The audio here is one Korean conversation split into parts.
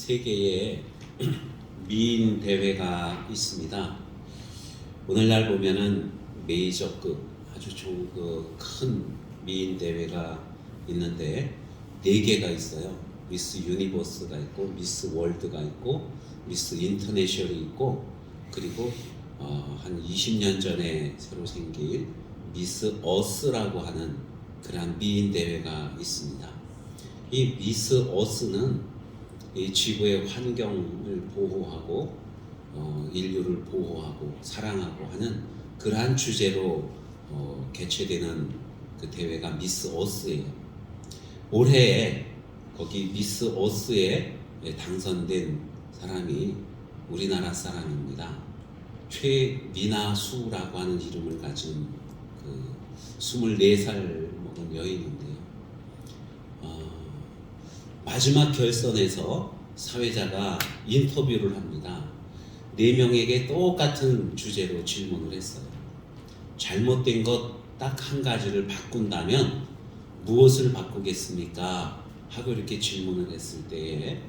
세계에 미인 대회가 있습니다. 오늘날 보면은 메이저급 아주 좋은 큰 미인 대회가 있는데 4개가 있어요. 미스 유니버스가 있고, 미스 월드가 있고, 미스 인터내셔널이 있고, 그리고 한 20년 전에 새로 생긴 미스 어스라고 하는 그러한 미인 대회가 있습니다. 이 미스 어스는 이 지구의 환경을 보호하고 인류를 보호하고 사랑하고 하는 그러한 주제로 개최되는 그 대회가 미스 어스예요. 올해 거기 미스 어스에 당선된 사람이 우리나라 사람입니다. 최미나수라고 하는 이름을 가진 그 24살 먹은 여인인데요. 마지막 결선에서 사회자가 인터뷰를 합니다. 4명에게 똑같은 주제로 질문을 했어요. 잘못된 것 딱 한 가지를 바꾼다면 무엇을 바꾸겠습니까? 하고 이렇게 질문을 했을 때에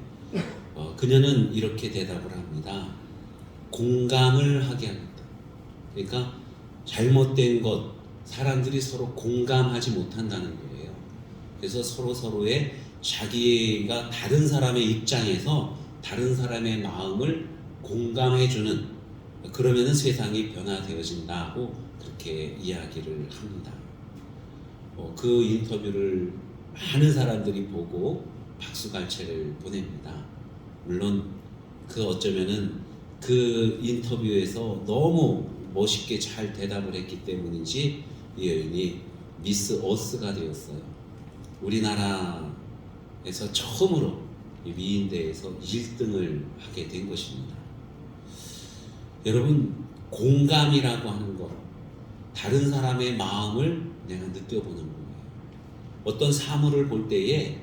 그녀는 이렇게 대답을 합니다. 공감을 하게 합니다. 그러니까 잘못된 것, 사람들이 서로 공감하지 못한다는 거예요. 그래서 서로의 자기가 다른 사람의 입장에서 다른 사람의 마음을 공감해주는, 그러면은 세상이 변화되어진다고 그렇게 이야기를 합니다. 그 인터뷰를 많은 사람들이 보고 박수갈채를 보냅니다. 물론 어쩌면은 그 인터뷰에서 너무 멋있게 잘 대답을 했기 때문인지 이 여인이 미스 어스가 되었어요. 우리나라에서 처음으로 미인대회에서 1등을 하게 된 것입니다. 여러분, 공감이라고 하는 것, 다른 사람의 마음을 내가 느껴보는 거예요. 어떤 사물을 볼 때에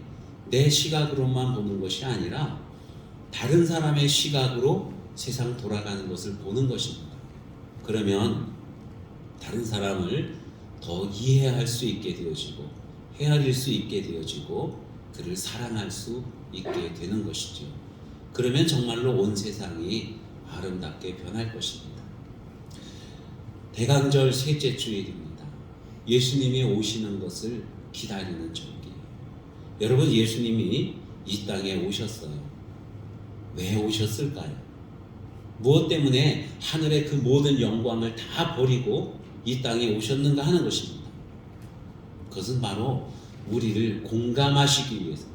내 시각으로만 보는 것이 아니라 다른 사람의 시각으로 세상 돌아가는 것을 보는 것입니다. 그러면 다른 사람을 더 이해할 수 있게 되어지고 헤아릴 수 있게 되어지고 그를 사랑할 수 있게 되는 것이죠. 그러면 정말로 온 세상이 아름답게 변할 것입니다. 대강절 셋째 주일입니다. 예수님이 오시는 것을 기다리는 절기예요. 여러분, 예수님이 이 땅에 오셨어요. 왜 오셨을까요? 무엇 때문에 하늘의 그 모든 영광을 다 버리고 이 땅에 오셨는가 하는 것입니다. 그것은 바로 우리를 공감하시기 위해서,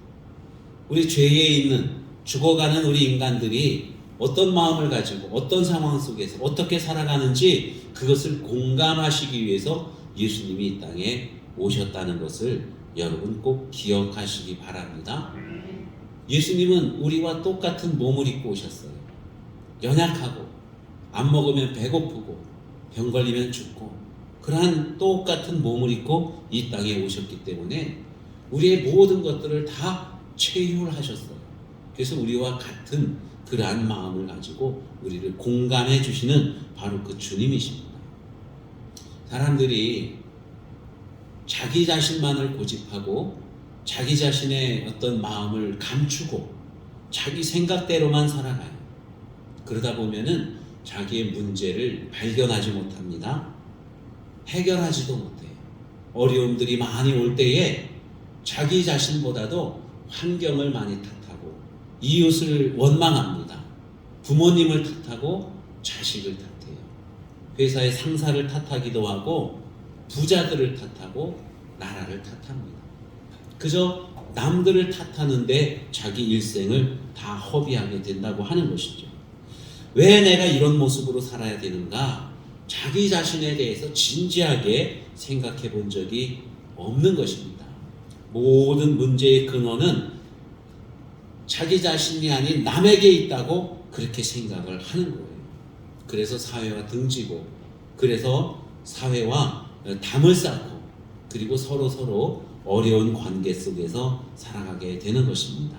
우리 죄에 있는 죽어가는 우리 인간들이 어떤 마음을 가지고 어떤 상황 속에서 어떻게 살아가는지 그것을 공감하시기 위해서 예수님이 이 땅에 오셨다는 것을 여러분 꼭 기억하시기 바랍니다. 예수님은 우리와 똑같은 몸을 입고 오셨어요. 연약하고 안 먹으면 배고프고 병 걸리면 죽고 그러한 똑같은 몸을 입고 이 땅에 오셨기 때문에 우리의 모든 것들을 다 체휼하셨어요. 그래서 우리와 같은 그러한 마음을 가지고 우리를 공감해 주시는 바로 그 주님이십니다. 사람들이 자기 자신만을 고집하고 자기 자신의 어떤 마음을 감추고 자기 생각대로만 살아가요. 그러다 보면은 자기의 문제를 발견하지 못합니다. 해결하지도 못해요. 어려움들이 많이 올 때에 자기 자신보다도 환경을 많이 탓하고 이웃을 원망합니다. 부모님을 탓하고 자식을 탓해요. 회사의 상사를 탓하기도 하고 부자들을 탓하고 나라를 탓합니다. 그저 남들을 탓하는데 자기 일생을 다 허비하게 된다고 하는 것이죠. 왜 내가 이런 모습으로 살아야 되는가? 자기 자신에 대해서 진지하게 생각해 본 적이 없는 것입니다. 모든 문제의 근원은 자기 자신이 아닌 남에게 있다고 그렇게 생각을 하는 거예요. 그래서 사회와 등지고, 그래서 사회와 담을 쌓고, 그리고 서로 어려운 관계 속에서 살아가게 되는 것입니다.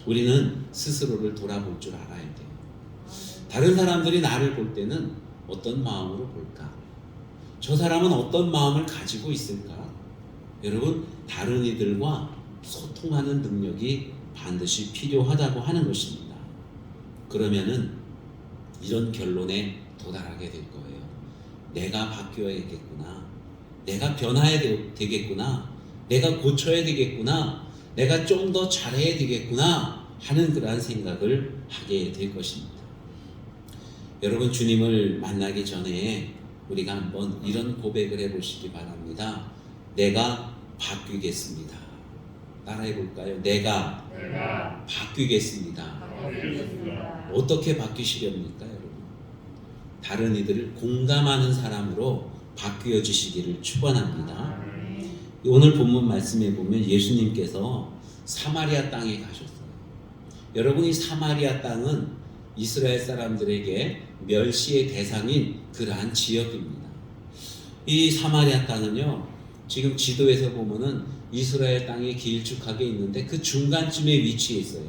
우리는 스스로를 돌아볼 줄 알아야 돼요. 다른 사람들이 나를 볼 때는 어떤 마음으로 볼까? 저 사람은 어떤 마음을 가지고 있을까? 여러분, 다른 이들과 소통하는 능력이 반드시 필요하다고 하는 것입니다. 그러면은 이런 결론에 도달하게 될 거예요. 내가 바뀌어야겠구나. 내가 변화해야 되겠구나. 내가 고쳐야 되겠구나. 내가 좀 더 잘해야 되겠구나 하는 그러한 생각을 하게 될 것입니다. 여러분, 주님을 만나기 전에 우리가 한번 이런 고백을 해보시기 바랍니다. 내가 바뀌겠습니다. 따라해 볼까요? 내가 바뀌겠습니다. 어떻게 바뀌시렵니까, 여러분? 다른 이들을 공감하는 사람으로 바뀌어 주시기를 축원합니다. 오늘 본문 말씀에 보면 예수님께서 사마리아 땅에 가셨어요. 여러분, 이 사마리아 땅은 이스라엘 사람들에게 멸시의 대상인 그러한 지역입니다. 이 사마리아 땅은요, 지금 지도에서 보면은 이스라엘 땅이 길쭉하게 있는데 그 중간쯤에 위치해 있어요.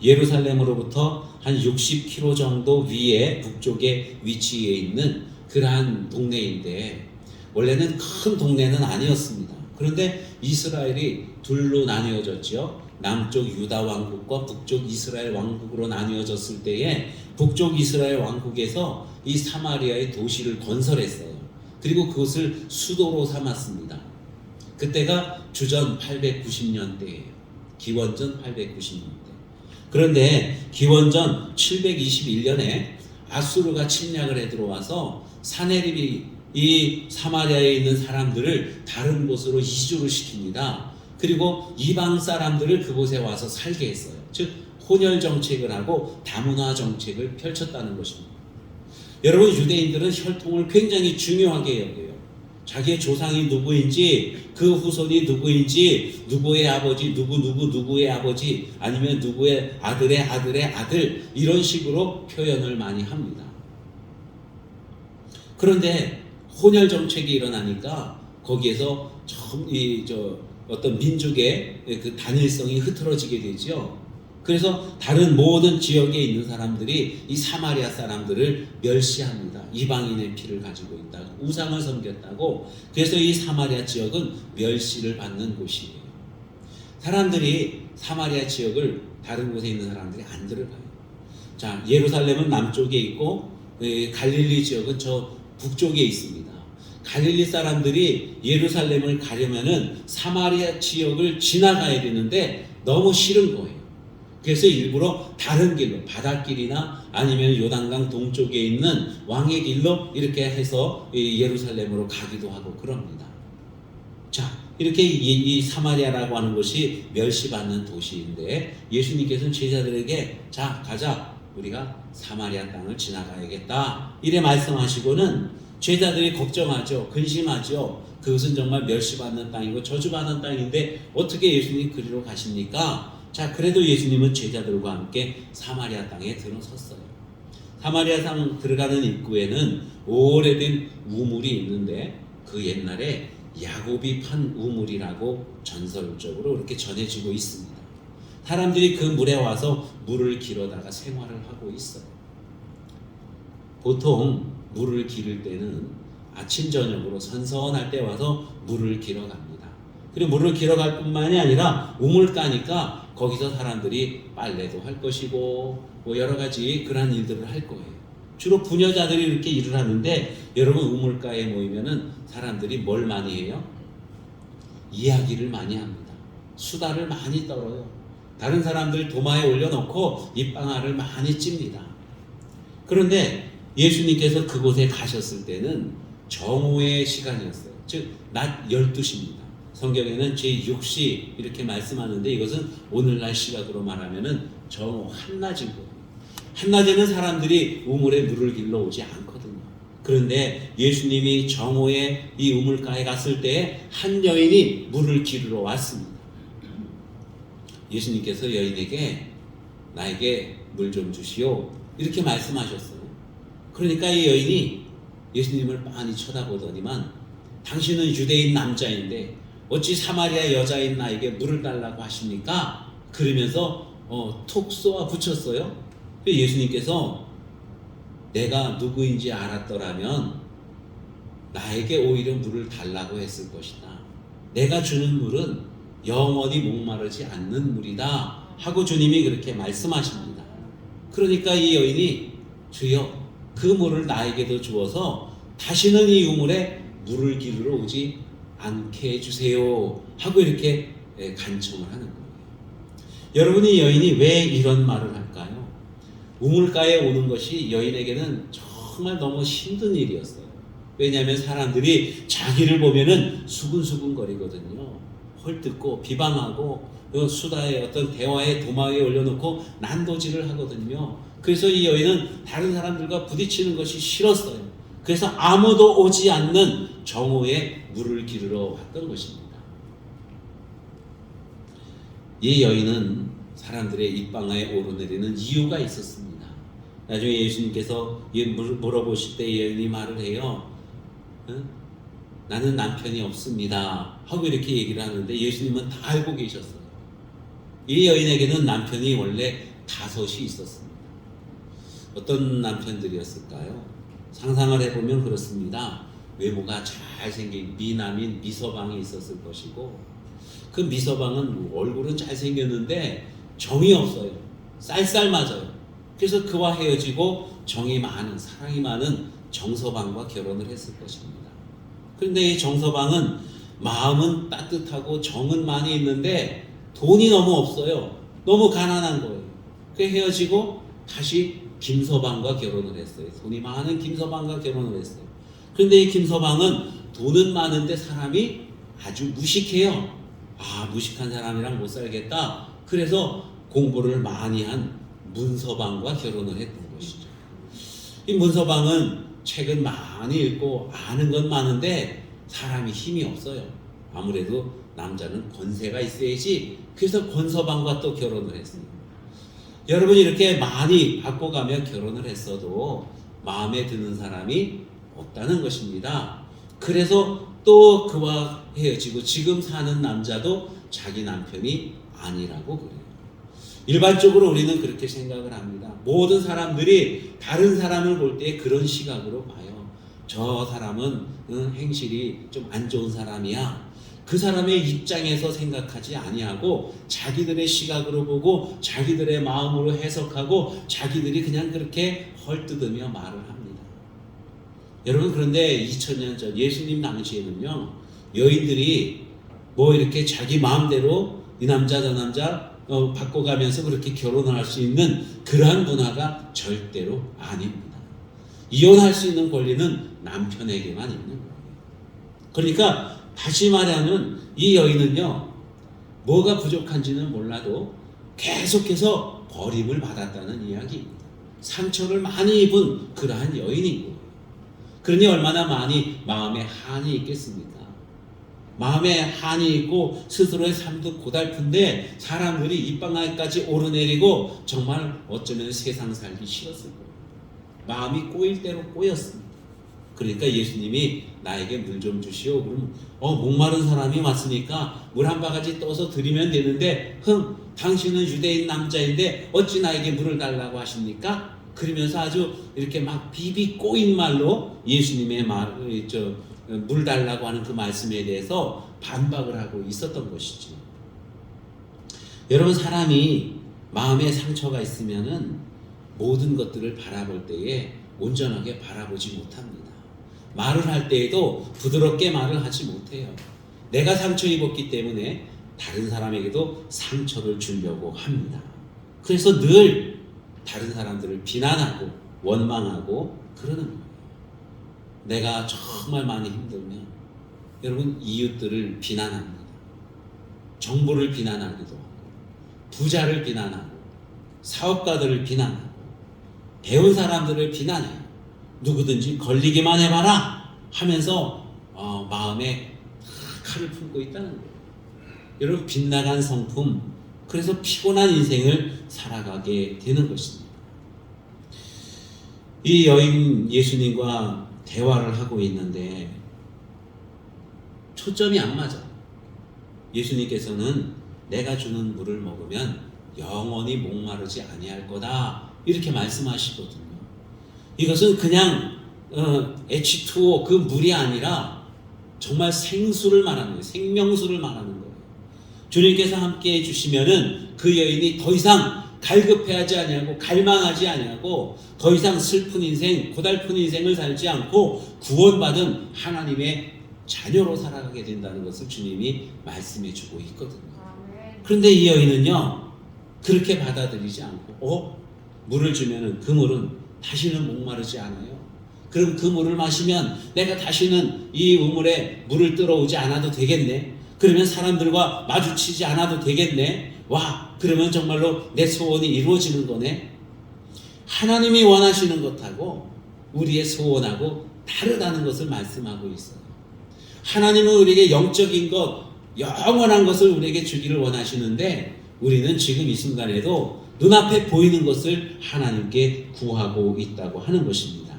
예루살렘으로부터 한 60km 정도 위에 북쪽에 위치해 있는 그러한 동네인데, 원래는 큰 동네는 아니었습니다. 그런데 이스라엘이 둘로 나뉘어졌죠. 남쪽 유다 왕국과 북쪽 이스라엘 왕국으로 나뉘어졌을 때에 북쪽 이스라엘 왕국에서 이 사마리아의 도시를 건설했어요. 그리고 그것을 수도로 삼았습니다. 그때가 주전 890년대예요. 기원전 890년대. 그런데 기원전 721년에 아수르가 침략을 해 들어와서 사네립이 이 사마리아에 있는 사람들을 다른 곳으로 이주를 시킵니다. 그리고 이방 사람들을 그곳에 와서 살게 했어요. 즉 혼혈 정책을 하고 다문화 정책을 펼쳤다는 것입니다. 여러분, 유대인들은 혈통을 굉장히 중요하게 여겨요. 자기의 조상이 누구인지, 그 후손이 누구인지, 누구의 아버지, 누구의 아버지, 아니면 누구의 아들의 아들의 아들, 이런 식으로 표현을 많이 합니다. 그런데 혼혈 정책이 일어나니까 거기에서 어떤 민족의 그 단일성이 흐트러지게 되죠. 그래서 다른 모든 지역에 있는 사람들이 이 사마리아 사람들을 멸시합니다. 이방인의 피를 가지고 있다고, 우상을 섬겼다고. 그래서 이 사마리아 지역은 멸시를 받는 곳이에요. 사람들이 사마리아 지역을, 다른 곳에 있는 사람들이 안 들어가요. 자, 예루살렘은 남쪽에 있고 갈릴리 지역은 저 북쪽에 있습니다. 갈릴리 사람들이 예루살렘을 가려면은 사마리아 지역을 지나가야 되는데 너무 싫은 거예요. 그래서 일부러 다른 길로, 바닷길이나 아니면 요단강 동쪽에 있는 왕의 길로 이렇게 해서 예루살렘으로 가기도 하고 그럽니다. 자, 이렇게 이 사마리아라고 하는 곳이 멸시받는 도시인데 예수님께서는 제자들에게 자, 가자, 우리가 사마리아 땅을 지나가야겠다 이래 말씀하시고는 제자들이 걱정하죠. 근심하죠. 그것은 정말 멸시받는 땅이고 저주받는 땅인데 어떻게 예수님이 그리로 가십니까? 자, 그래도 예수님은 제자들과 함께 사마리아 땅에 들어섰어요. 사마리아 땅 들어가는 입구에는 오래된 우물이 있는데 그 옛날에 야곱이 판 우물이라고 전설적으로 이렇게 전해지고 있습니다. 사람들이 그 물에 와서 물을 길어다가 생활을 하고 있어요. 보통 물을 기를 때는 아침 저녁으로 선선할 때 와서 물을 길어 갑니다. 그리고 물을 길어 갈 뿐만이 아니라 우물가니까 거기서 사람들이 빨래도 할 것이고 뭐 여러 가지 그런 일들을 할 거예요. 주로 부녀자들이 이렇게 일을 하는데 여러분, 우물가에 모이면은 사람들이 뭘 많이 해요? 이야기를 많이 합니다. 수다를 많이 떨어요. 다른 사람들 도마에 올려놓고 입방아를 많이 찝니다. 그런데 예수님께서 그곳에 가셨을 때는 정오의 시간이었어요. 즉 낮 12시입니다. 성경에는 제6시 이렇게 말씀하는데 이것은 오늘날 시각으로 말하면은 정오 한낮인 거예요. 한낮에는 사람들이 우물에 물을 길러 오지 않거든요. 그런데 예수님이 정오에 이 우물가에 갔을 때 한 여인이 물을 기르러 왔습니다. 예수님께서 여인에게 나에게 물 좀 주시오 이렇게 말씀하셨어요. 그러니까 이 여인이 예수님을 빤히 쳐다보더니만 당신은 유대인 남자인데 어찌 사마리아 여자인 나에게 물을 달라고 하십니까? 그러면서 툭 쏘아 붙였어요. 예수님께서 내가 누구인지 알았더라면 나에게 오히려 물을 달라고 했을 것이다. 내가 주는 물은 영원히 목마르지 않는 물이다 하고 주님이 그렇게 말씀하십니다. 그러니까 이 여인이 주여 그 물을 나에게도 주어서 다시는 이 우물에 물을 기르러 오지 않게 해주세요 하고 이렇게 간청을 하는 거예요. 여러분, 이 여인이 왜 이런 말을 할까요? 우물가에 오는 것이 여인에게는 정말 너무 힘든 일이었어요. 왜냐하면 사람들이 자기를 보면은 수근수근 거리거든요. 헐뜯고 비방하고 수다의 어떤 대화의 도마에 올려놓고 난도질을 하거든요. 그래서 이 여인은 다른 사람들과 부딪히는 것이 싫었어요. 그래서 아무도 오지 않는 정오에 물을 기르러 왔던 것입니다. 이 여인은 사람들의 입방아에 오르내리는 이유가 있었습니다. 나중에 예수님께서 물어보실 때 이 여인이 말을 해요. 나는 남편이 없습니다 하고 이렇게 얘기를 하는데 예수님은 다 알고 계셨어요. 이 여인에게는 남편이 원래 5이 있었습니다. 어떤 남편들이었을까요? 상상을 해보면 그렇습니다. 외모가 잘생긴 미남인 미서방이 있었을 것이고, 그 미서방은 얼굴은 잘생겼는데 정이 없어요. 쌀쌀 맞아요. 그래서 그와 헤어지고 정이 많은, 사랑이 많은 정서방과 결혼을 했을 것입니다. 그런데 이 정서방은 마음은 따뜻하고 정은 많이 있는데 돈이 너무 없어요. 너무 가난한 거예요. 그래서 헤어지고 다시 김서방과 결혼을 했어요. 돈이 많은 김서방과 결혼을 했어요. 그런데 이 김서방은 돈은 많은데 사람이 아주 무식해요. 무식한 사람이랑 못 살겠다. 그래서 공부를 많이 한 문서방과 결혼을 했던 것이죠. 이 문서방은 책은 많이 읽고 아는 건 많은데 사람이 힘이 없어요. 아무래도 남자는 권세가 있어야지. 그래서 권서방과 또 결혼을 했어요. 여러분, 이렇게 많이 바꿔가며 결혼을 했어도 마음에 드는 사람이 없다는 것입니다. 그래서 또 그와 헤어지고 지금 사는 남자도 자기 남편이 아니라고 그래요. 일반적으로 우리는 그렇게 생각을 합니다. 모든 사람들이 다른 사람을 볼 때 그런 시각으로 봐요. 저 사람은 행실이 좀 안 좋은 사람이야. 그 사람의 입장에서 생각하지 아니하고 자기들의 시각으로 보고 자기들의 마음으로 해석하고 자기들이 그냥 그렇게 헐뜯으며 말을 합니다. 여러분, 그런데 2000년 전 예수님 당시에는요, 여인들이 뭐 이렇게 자기 마음대로 이 남자 저 남자 바꿔가면서 그렇게 결혼을 할 수 있는 그러한 문화가 절대로 아닙니다. 이혼할 수 있는 권리는 남편에게만 있는 거예요. 그러니까 다시 말하면 이 여인은요, 뭐가 부족한지는 몰라도 계속해서 버림을 받았다는 이야기입니다. 상처를 많이 입은 그러한 여인인 거예요. 그러니 얼마나 많이 마음에 한이 있겠습니까? 마음에 한이 있고 스스로의 삶도 고달픈데 사람들이 입방아까지 오르내리고 정말 어쩌면 세상 살기 싫었을 거예요. 마음이 꼬일 대로 꼬였습니다. 그러니까 예수님이 나에게 물 좀 주시오. 그럼 목마른 사람이 왔으니까 물 한 바가지 떠서 드리면 되는데 당신은 유대인 남자인데 어찌 나에게 물을 달라고 하십니까? 그러면서 아주 이렇게 막 비비 꼬인 말로 예수님의 물 달라고 하는 그 말씀에 대해서 반박을 하고 있었던 것이죠. 여러분, 사람이 마음에 상처가 있으면은 모든 것들을 바라볼 때에 온전하게 바라보지 못합니다. 말을 할 때에도 부드럽게 말을 하지 못해요. 내가 상처 입었기 때문에 다른 사람에게도 상처를 주려고 합니다. 그래서 늘 다른 사람들을 비난하고 원망하고 그러는 거예요. 내가 정말 많이 힘들면 여러분, 이웃들을 비난합니다. 정부를 비난하기도 하고 부자를 비난하고 사업가들을 비난하고 배운 사람들을 비난해요. 누구든지 걸리기만 해봐라 하면서 마음에 칼을 품고 있다는 거예요. 여러분, 빗나간 성품, 그래서 피곤한 인생을 살아가게 되는 것입니다. 이 여인 예수님과 대화를 하고 있는데 초점이 안 맞아. 예수님께서는 내가 주는 물을 먹으면 영원히 목마르지 아니할 거다 이렇게 말씀하시거든요. 이것은 그냥 H2O 그 물이 아니라 정말 생수를 말하는 거예요. 생명수를 말하는 거예요. 주님께서 함께 해주시면은 그 여인이 더 이상 갈급해하지 아니하고 갈망하지 아니하고 더 이상 슬픈 인생, 고달픈 인생을 살지 않고 구원받은 하나님의 자녀로 살아가게 된다는 것을 주님이 말씀해 주고 있거든요. 그런데 이 여인은요, 그렇게 받아들이지 않고 물을 주면은 그 물은 다시는 목마르지 않아요. 그럼 그 물을 마시면 내가 다시는 이 우물에 물을 들어오지 않아도 되겠네. 그러면 사람들과 마주치지 않아도 되겠네. 와, 그러면 정말로 내 소원이 이루어지는 거네. 하나님이 원하시는 것하고 우리의 소원하고 다르다는 것을 말씀하고 있어요. 하나님은 우리에게 영적인 것, 영원한 것을 우리에게 주기를 원하시는데 우리는 지금 이 순간에도 눈앞에 보이는 것을 하나님께 구하고 있다고 하는 것입니다.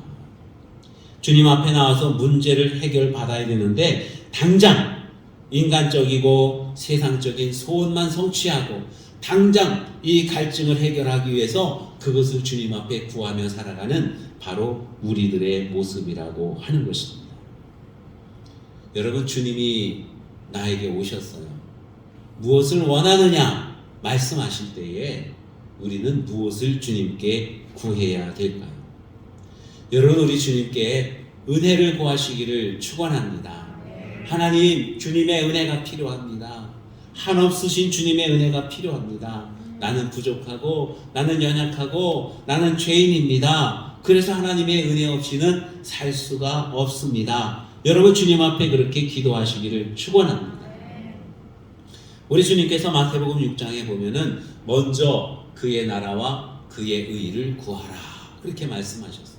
주님 앞에 나와서 문제를 해결받아야 되는데 당장 인간적이고 세상적인 소원만 성취하고 당장 이 갈증을 해결하기 위해서 그것을 주님 앞에 구하며 살아가는 바로 우리들의 모습이라고 하는 것입니다. 여러분, 주님이 나에게 오셨어요. 무엇을 원하느냐 말씀하실 때에 우리는 무엇을 주님께 구해야 될까요? 여러분, 우리 주님께 은혜를 구하시기를 축원합니다. 하나님, 주님의 은혜가 필요합니다. 한없으신 주님의 은혜가 필요합니다. 나는 부족하고 나는 연약하고 나는 죄인입니다. 그래서 하나님의 은혜 없이는 살 수가 없습니다. 여러분, 주님 앞에 그렇게 기도하시기를 축원합니다. 우리 주님께서 마태복음 6장에 보면은 먼저 그의 나라와 그의 의를 구하라, 그렇게 말씀하셨어요.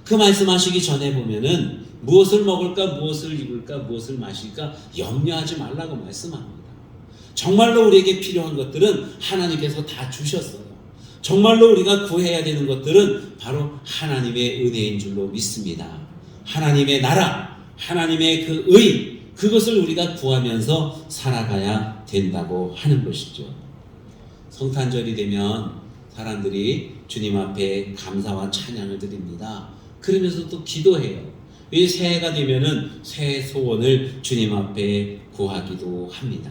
그 말씀하시기 전에 보면은 무엇을 먹을까, 무엇을 입을까, 무엇을 마실까 염려하지 말라고 말씀합니다. 정말로 우리에게 필요한 것들은 하나님께서 다 주셨어요. 정말로 우리가 구해야 되는 것들은 바로 하나님의 은혜인 줄로 믿습니다. 하나님의 나라, 하나님의 그 의, 그것을 우리가 구하면서 살아가야 된다고 하는 것이죠. 성탄절이 되면 사람들이 주님 앞에 감사와 찬양을 드립니다. 그러면서 또 기도해요. 이 새해가 되면은 새해 소원을 주님 앞에 구하기도 합니다.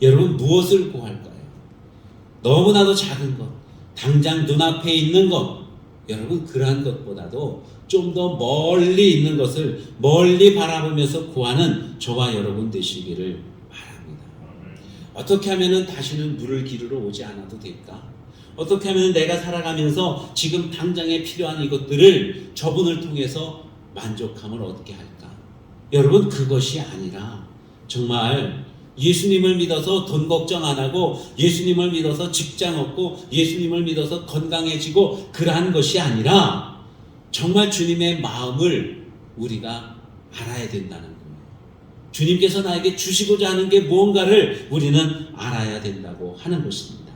여러분, 무엇을 구할까요? 너무나도 작은 것, 당장 눈앞에 있는 것, 여러분, 그러한 것보다도 좀 더 멀리 있는 것을 멀리 바라보면서 구하는 저와 여러분 되시기를 바랍니다. 어떻게 하면은 다시는 물을 기르러 오지 않아도 될까? 어떻게 하면 내가 살아가면서 지금 당장에 필요한 이것들을 저분을 통해서 만족함을 얻게 할까? 여러분, 그것이 아니라 정말 예수님을 믿어서 돈 걱정 안 하고 예수님을 믿어서 직장 얻고 예수님을 믿어서 건강해지고 그러한 것이 아니라 정말 주님의 마음을 우리가 알아야 된다는 거예요. 주님께서 나에게 주시고자 하는 게 무언가를 우리는 알아야 된다고 하는 것입니다.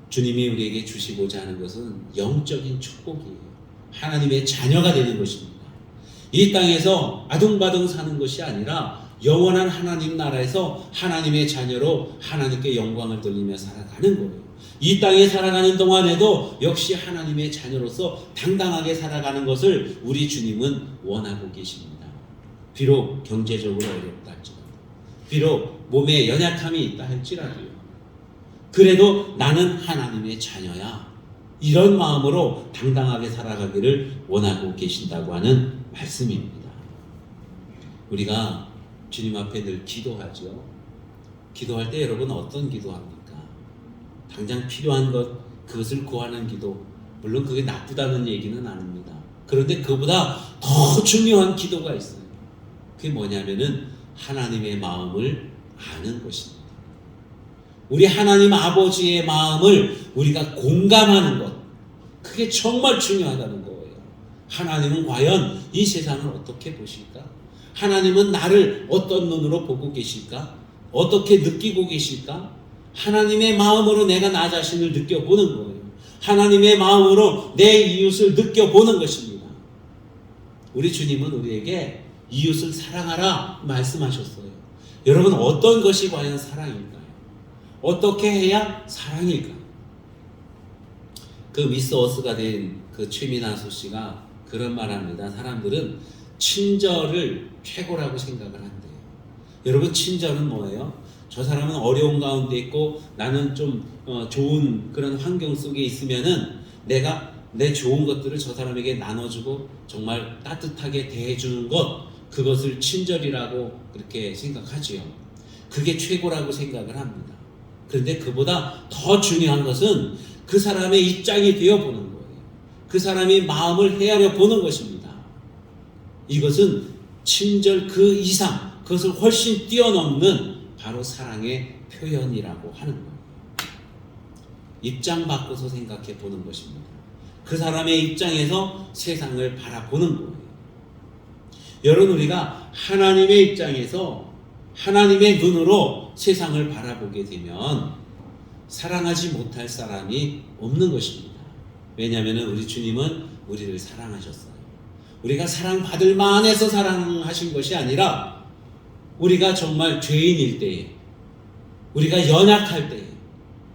주님이 우리에게 주시고자 하는 것은 영적인 축복이에요. 하나님의 자녀가 되는 것입니다. 이 땅에서 아둥바둥 사는 것이 아니라 영원한 하나님 나라에서 하나님의 자녀로 하나님께 영광을 돌리며 살아가는 거예요. 이 땅에 살아가는 동안에도 역시 하나님의 자녀로서 당당하게 살아가는 것을 우리 주님은 원하고 계십니다. 비록 경제적으로 어렵다 할지라도, 비록 몸에 연약함이 있다 할지라도요. 그래도 나는 하나님의 자녀야, 이런 마음으로 당당하게 살아가기를 원하고 계신다고 하는 말씀입니다. 우리가 주님 앞에 늘 기도하죠. 기도할 때 여러분 어떤 기도합니까? 당장 필요한 것, 그것을 구하는 기도, 물론 그게 나쁘다는 얘기는 아닙니다. 그런데 그보다 더 중요한 기도가 있어요. 그게 뭐냐면은 하나님의 마음을 아는 것입니다. 우리 하나님 아버지의 마음을 우리가 공감하는 것, 그게 정말 중요하다는 거예요. 하나님은 과연 이 세상을 어떻게 보실까? 하나님은 나를 어떤 눈으로 보고 계실까? 어떻게 느끼고 계실까? 하나님의 마음으로 내가 나 자신을 느껴보는 거예요. 하나님의 마음으로 내 이웃을 느껴보는 것입니다. 우리 주님은 우리에게 이웃을 사랑하라 말씀하셨어요. 여러분, 어떤 것이 과연 사랑일까요? 어떻게 해야 사랑일까요? 그 미스 어스가 된 그 최민아수 씨가 그런 말 합니다. 사람들은 친절을 최고라고 생각을 한대요. 여러분, 친절은 뭐예요? 저 사람은 어려운 가운데 있고 나는 좀 좋은 그런 환경 속에 있으면은 내가 내 좋은 것들을 저 사람에게 나눠주고 정말 따뜻하게 대해주는 것, 그것을 친절이라고 그렇게 생각하지요. 그게 최고라고 생각을 합니다. 그런데 그보다 더 중요한 것은 그 사람의 입장이 되어 보는 거예요. 그 사람이 마음을 헤아려 보는 것입니다. 이것은 친절 그 이상, 그것을 훨씬 뛰어넘는 바로 사랑의 표현이라고 하는 거예요. 입장 바꿔서 생각해 보는 것입니다. 그 사람의 입장에서 세상을 바라보는 거예요. 여러분, 우리가 하나님의 입장에서 하나님의 눈으로 세상을 바라보게 되면 사랑하지 못할 사람이 없는 것입니다. 왜냐하면 우리 주님은 우리를 사랑하셨어요. 우리가 사랑받을 만해서 사랑하신 것이 아니라 우리가 정말 죄인일 때에, 우리가 연약할 때에,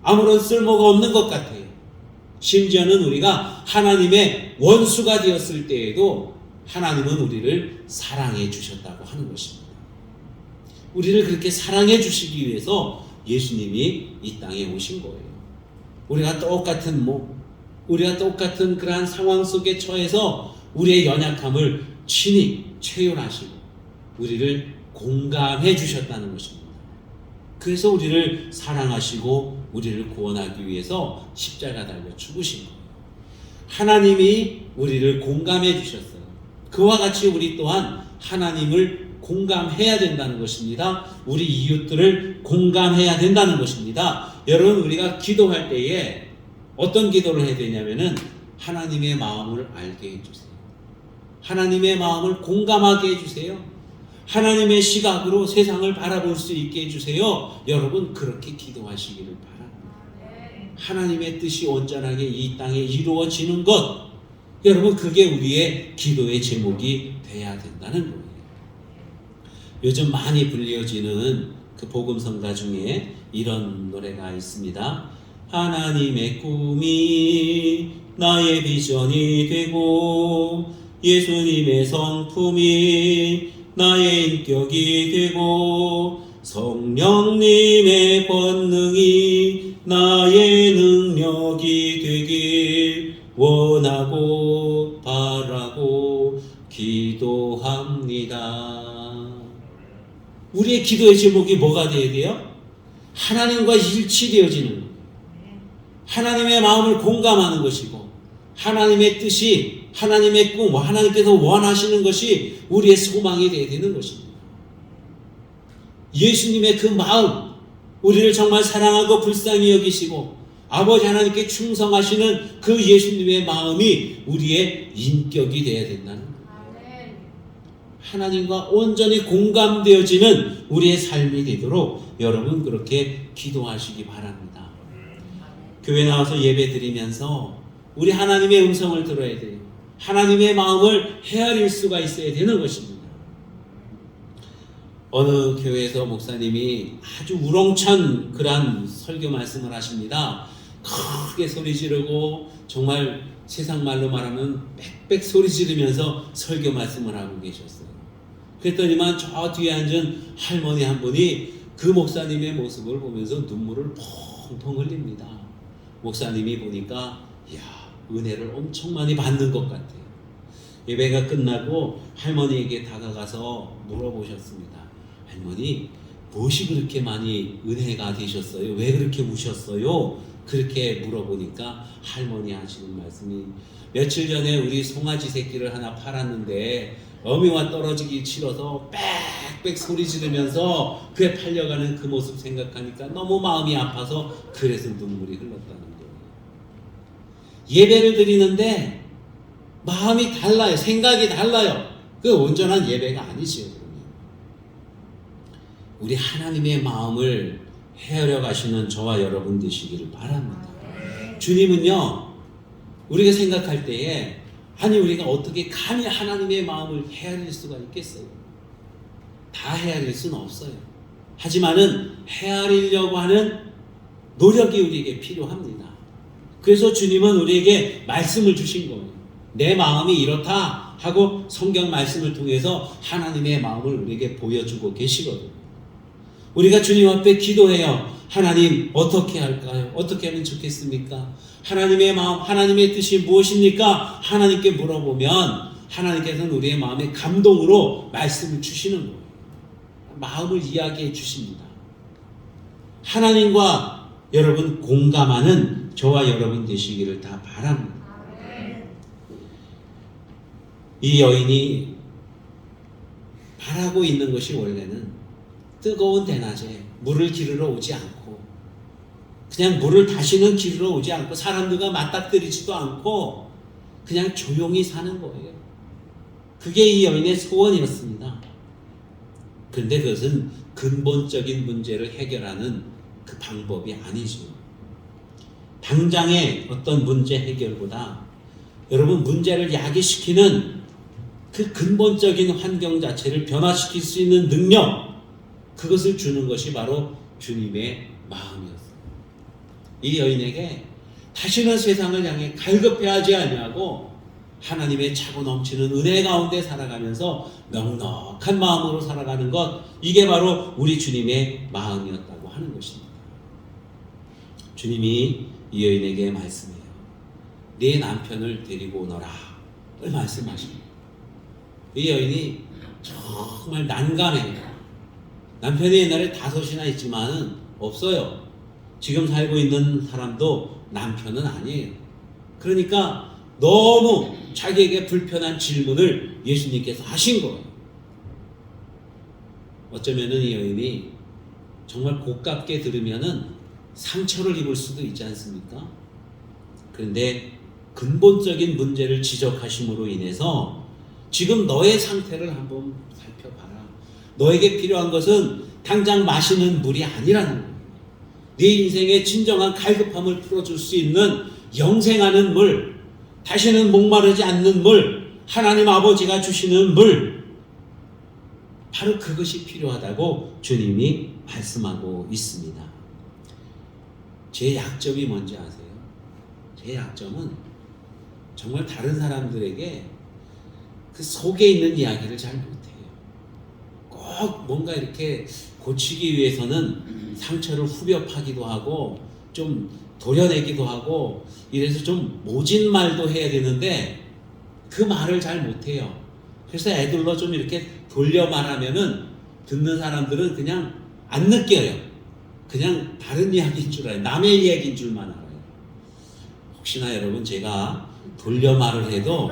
아무런 쓸모가 없는 것 같아요. 심지어는 우리가 하나님의 원수가 되었을 때에도 하나님은 우리를 사랑해 주셨다고 하는 것입니다. 우리를 그렇게 사랑해 주시기 위해서 예수님이 이 땅에 오신 거예요. 우리가 똑같은 그러한 상황 속에 처해서 우리의 연약함을 친히 체휼하시고 우리를 공감해 주셨다는 것입니다. 그래서 우리를 사랑하시고 우리를 구원하기 위해서 십자가 달려 죽으신 거예요. 하나님이 우리를 공감해 주셨어요. 그와 같이 우리 또한 하나님을 공감해야 된다는 것입니다. 우리 이웃들을 공감해야 된다는 것입니다. 여러분, 우리가 기도할 때에 어떤 기도를 해야 되냐면은 하나님의 마음을 알게 해주세요. 하나님의 마음을 공감하게 해주세요. 하나님의 시각으로 세상을 바라볼 수 있게 해주세요. 여러분, 그렇게 기도하시기를 바랍니다. 하나님의 뜻이 온전하게 이 땅에 이루어지는 것, 여러분, 그게 우리의 기도의 제목이 돼야 된다는 거예요. 요즘 많이 불려지는 그 복음성가 중에 이런 노래가 있습니다. 하나님의 꿈이 나의 비전이 되고 예수님의 성품이 나의 인격이 되고 성령님의 권능이 나의 능력이 되길 원하고 바라고 기도합니다. 우리의 기도의 제목이 뭐가 되어야 돼요? 하나님과 일치되어지는 것, 하나님의 마음을 공감하는 것이고 하나님의 뜻이, 하나님의 꿈, 하나님께서 원하시는 것이 우리의 소망이 되어야 되는 것입니다. 예수님의 그 마음, 우리를 정말 사랑하고 불쌍히 여기시고 아버지 하나님께 충성하시는 그 예수님의 마음이 우리의 인격이 되어야 된다는 거예요. 하나님과 온전히 공감되어지는 우리의 삶이 되도록 여러분 그렇게 기도하시기 바랍니다. 교회 나와서 예배 드리면서 우리 하나님의 음성을 들어야 돼요. 하나님의 마음을 헤아릴 수가 있어야 되는 것입니다. 어느 교회에서 목사님이 아주 우렁찬 그런 설교 말씀을 하십니다. 크게 소리 지르고 정말 세상 말로 말하면 빽빽 소리 지르면서 설교 말씀을 하고 계셨어요. 그랬더니만 저 뒤에 앉은 할머니 한 분이 그 목사님의 모습을 보면서 눈물을 펑펑 흘립니다. 목사님이 보니까 은혜를 엄청 많이 받는 것 같아요. 예배가 끝나고 할머니에게 다가가서 물어보셨습니다. 할머니, 무엇이 그렇게 많이 은혜가 되셨어요? 왜 그렇게 우셨어요? 그렇게 물어보니까 할머니 하시는 말씀이, 며칠 전에 우리 송아지 새끼를 하나 팔았는데 어미와 떨어지기 싫어서 빽빽 소리 지르면서 그에 팔려가는 그 모습 생각하니까 너무 마음이 아파서 그래서 눈물이 흘렀다는 거예요. 예배를 드리는데 마음이 달라요. 생각이 달라요. 그 온전한 예배가 아니지요. 우리 하나님의 마음을 헤아려 가시는 저와 여러분 되시기를 바랍니다. 주님은요, 우리가 생각할 때에 아니 우리가 어떻게 감히 하나님의 마음을 헤아릴 수가 있겠어요? 다 헤아릴 수는 없어요. 하지만은 헤아리려고 하는 노력이 우리에게 필요합니다. 그래서 주님은 우리에게 말씀을 주신 거예요. 내 마음이 이렇다 하고 성경 말씀을 통해서 하나님의 마음을 우리에게 보여주고 계시거든요. 우리가 주님 앞에 기도해요. 하나님 어떻게 할까요? 어떻게 하면 좋겠습니까? 하나님의 마음, 하나님의 뜻이 무엇입니까? 하나님께 물어보면 하나님께서는 우리의 마음에 감동으로 말씀을 주시는 거예요. 마음을 이야기해 주십니다. 하나님과 여러분 공감하는 저와 여러분 되시기를 다 바랍니다. 이 여인이 바라고 있는 것이 원래는 뜨거운 대낮에 물을 기르러 오지 않고, 그냥 물을 다시는 기르러 오지 않고, 사람들과 맞닥뜨리지도 않고 그냥 조용히 사는 거예요. 그게 이 여인의 소원이었습니다. 그런데 그것은 근본적인 문제를 해결하는 그 방법이 아니죠. 당장의 어떤 문제 해결보다 여러분 문제를 야기시키는 그 근본적인 환경 자체를 변화시킬 수 있는 능력, 그것을 주는 것이 바로 주님의 마음이었어요. 이 여인에게 다시는 세상을 향해 갈급해하지 아니하고 하나님의 차고 넘치는 은혜 가운데 살아가면서 넉넉한 마음으로 살아가는 것, 이게 바로 우리 주님의 마음이었다고 하는 것입니다. 주님이 이 여인에게 말씀해요. 네 남편을 데리고 오너라 를 말씀하십니다. 이 여인이 정말 난감해요. 남편이 옛날에 5이나 있지만은 없어요. 지금 살고 있는 사람도 남편은 아니에요. 그러니까 너무 자기에게 불편한 질문을 예수님께서 하신 거예요. 어쩌면은 이 여인이 정말 고깝게 들으면은 상처를 입을 수도 있지 않습니까? 그런데 근본적인 문제를 지적하심으로 인해서 지금 너의 상태를 한번 살펴봐라. 너에게 필요한 것은 당장 마시는 물이 아니라는 거예요. 네 인생의 진정한 갈급함을 풀어줄 수 있는 영생하는 물, 다시는 목마르지 않는 물, 하나님 아버지가 주시는 물, 바로 그것이 필요하다고 주님이 말씀하고 있습니다. 제 약점이 뭔지 아세요? 제 약점은 정말 다른 사람들에게 그 속에 있는 이야기를 잘 못해요. 꼭 뭔가 이렇게 고치기 위해서는 상처를 후벼 파기도 하고 좀 도려내기도 하고 이래서 좀 모진 말도 해야 되는데 그 말을 잘 못해요. 그래서 애들로 좀 이렇게 돌려 말하면은 듣는 사람들은 그냥 안 느껴요. 그냥 다른 이야기인 줄 알아요. 남의 이야기인 줄만 알아요. 혹시나 여러분 제가 돌려 말을 해도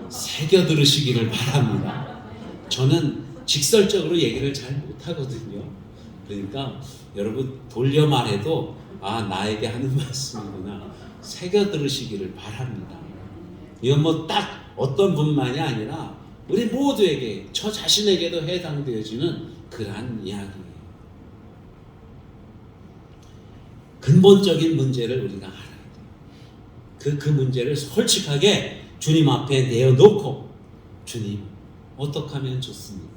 새겨 들으시기를 바랍니다. 저는 직설적으로 얘기를 잘 못하거든요. 그러니까 여러분 돌려 말해도 아, 나에게 하는 말씀이구나 새겨 들으시기를 바랍니다. 이건 뭐 딱 어떤 분만이 아니라 우리 모두에게, 저 자신에게도 해당되어지는 그러한 이야기예요. 근본적인 문제를 우리가 알아야 돼요. 그 문제를 솔직하게 주님 앞에 내어놓고, 주님 어떻게 하면 좋습니까?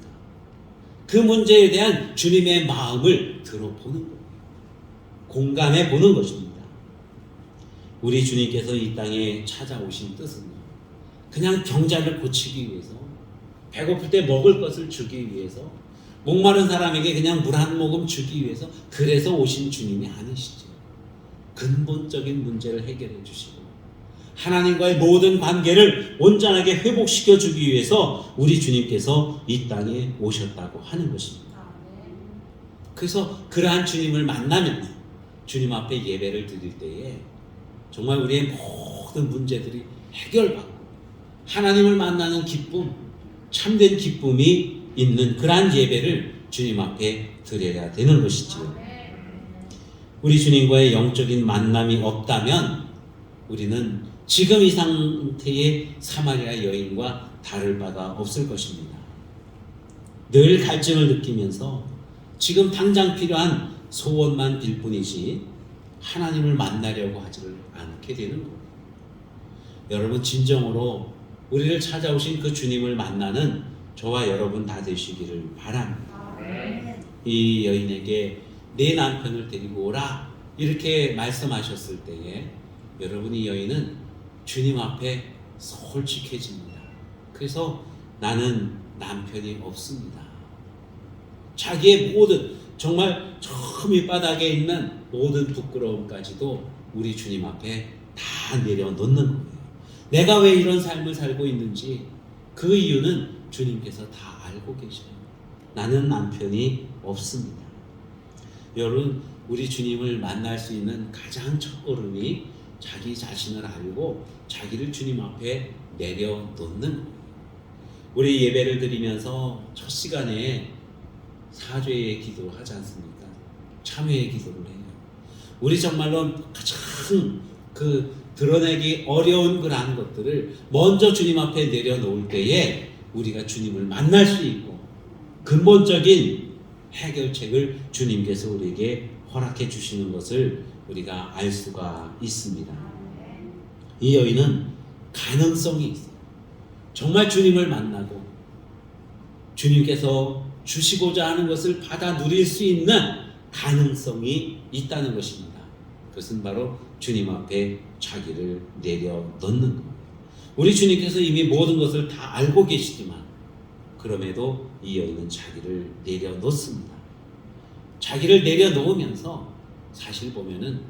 그 문제에 대한 주님의 마음을 들어보는 거예요. 공감해 보는 것입니다. 우리 주님께서 이 땅에 찾아오신 뜻은요, 그냥 병자를 고치기 위해서, 배고플 때 먹을 것을 주기 위해서, 목마른 사람에게 그냥 물 한 모금 주기 위해서 그래서 오신 주님이 아니시죠. 근본적인 문제를 해결해 주시고 하나님과의 모든 관계를 온전하게 회복시켜 주기 위해서 우리 주님께서 이 땅에 오셨다고 하는 것입니다. 그래서 그러한 주님을 만나면 주님 앞에 예배를 드릴 때에 정말 우리의 모든 문제들이 해결받고 하나님을 만나는 기쁨, 참된 기쁨이 있는 그러한 예배를 주님 앞에 드려야 되는 것이지요. 우리 주님과의 영적인 만남이 없다면 우리는 지금 이 상태의 사마리아 여인과 다를 바가 없을 것입니다. 늘 갈증을 느끼면서 지금 당장 필요한 소원만 빌 뿐이지 하나님을 만나려고 하지를 않게 되는 거예요. 여러분, 진정으로 우리를 찾아오신 그 주님을 만나는 저와 여러분 다 되시기를 바랍니다. 이 여인에게 내 남편을 데리고 오라 이렇게 말씀하셨을 때에 여러분, 이 여인은 주님 앞에 솔직해집니다. 그래서 나는 남편이 없습니다. 자기의 모든 정말 저 밑바닥에 있는 모든 부끄러움까지도 우리 주님 앞에 다 내려놓는 거예요. 내가 왜 이런 삶을 살고 있는지 그 이유는 주님께서 다 알고 계셔요. 나는 남편이 없습니다. 여러분, 우리 주님을 만날 수 있는 가장 첫 걸음이 자기 자신을 알고 자기를 주님 앞에 내려놓는 거예요. 우리 예배를 드리면서 첫 시간에 사죄의 기도를 하지 않습니까? 참회의 기도를 해요. 우리 정말로 가장 드러내기 어려운 그러한 것들을 먼저 주님 앞에 내려놓을 때에 우리가 주님을 만날 수 있고 근본적인 해결책을 주님께서 우리에게 허락해 주시는 것을 우리가 알 수가 있습니다. 이 여인은 가능성이 있어요. 정말 주님을 만나고 주님께서 주시고자 하는 것을 받아 누릴 수 있는 가능성이 있다는 것입니다. 그것은 바로 주님 앞에 자기를 내려놓는 거예요. 우리 주님께서 이미 모든 것을 다 알고 계시지만 그럼에도 이 여인은 자기를 내려놓습니다. 자기를 내려놓으면서 사실 보면은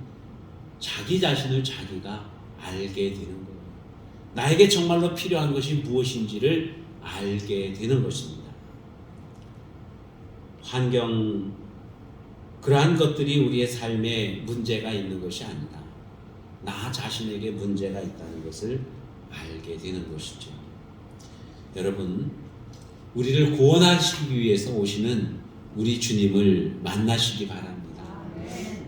자기 자신을 자기가 알게 되는 거예요. 나에게 정말로 필요한 것이 무엇인지를 알게 되는 것입니다. 환경, 그러한 것들이 우리의 삶에 문제가 있는 것이 아니다. 나 자신에게 문제가 있다는 것을 알게 되는 것이죠. 여러분, 우리를 구원하시기 위해서 오시는 우리 주님을 만나시기 바랍니다.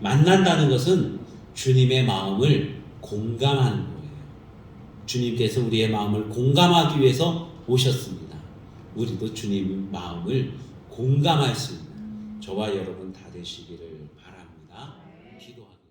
만난다는 것은 주님의 마음을 공감하는 거예요. 주님께서 우리의 마음을 공감하기 위해서 오셨습니다. 우리도 주님의 마음을 공감할 수 있는 저와 여러분 다 되시기를 바랍니다. 기도하겠습니다.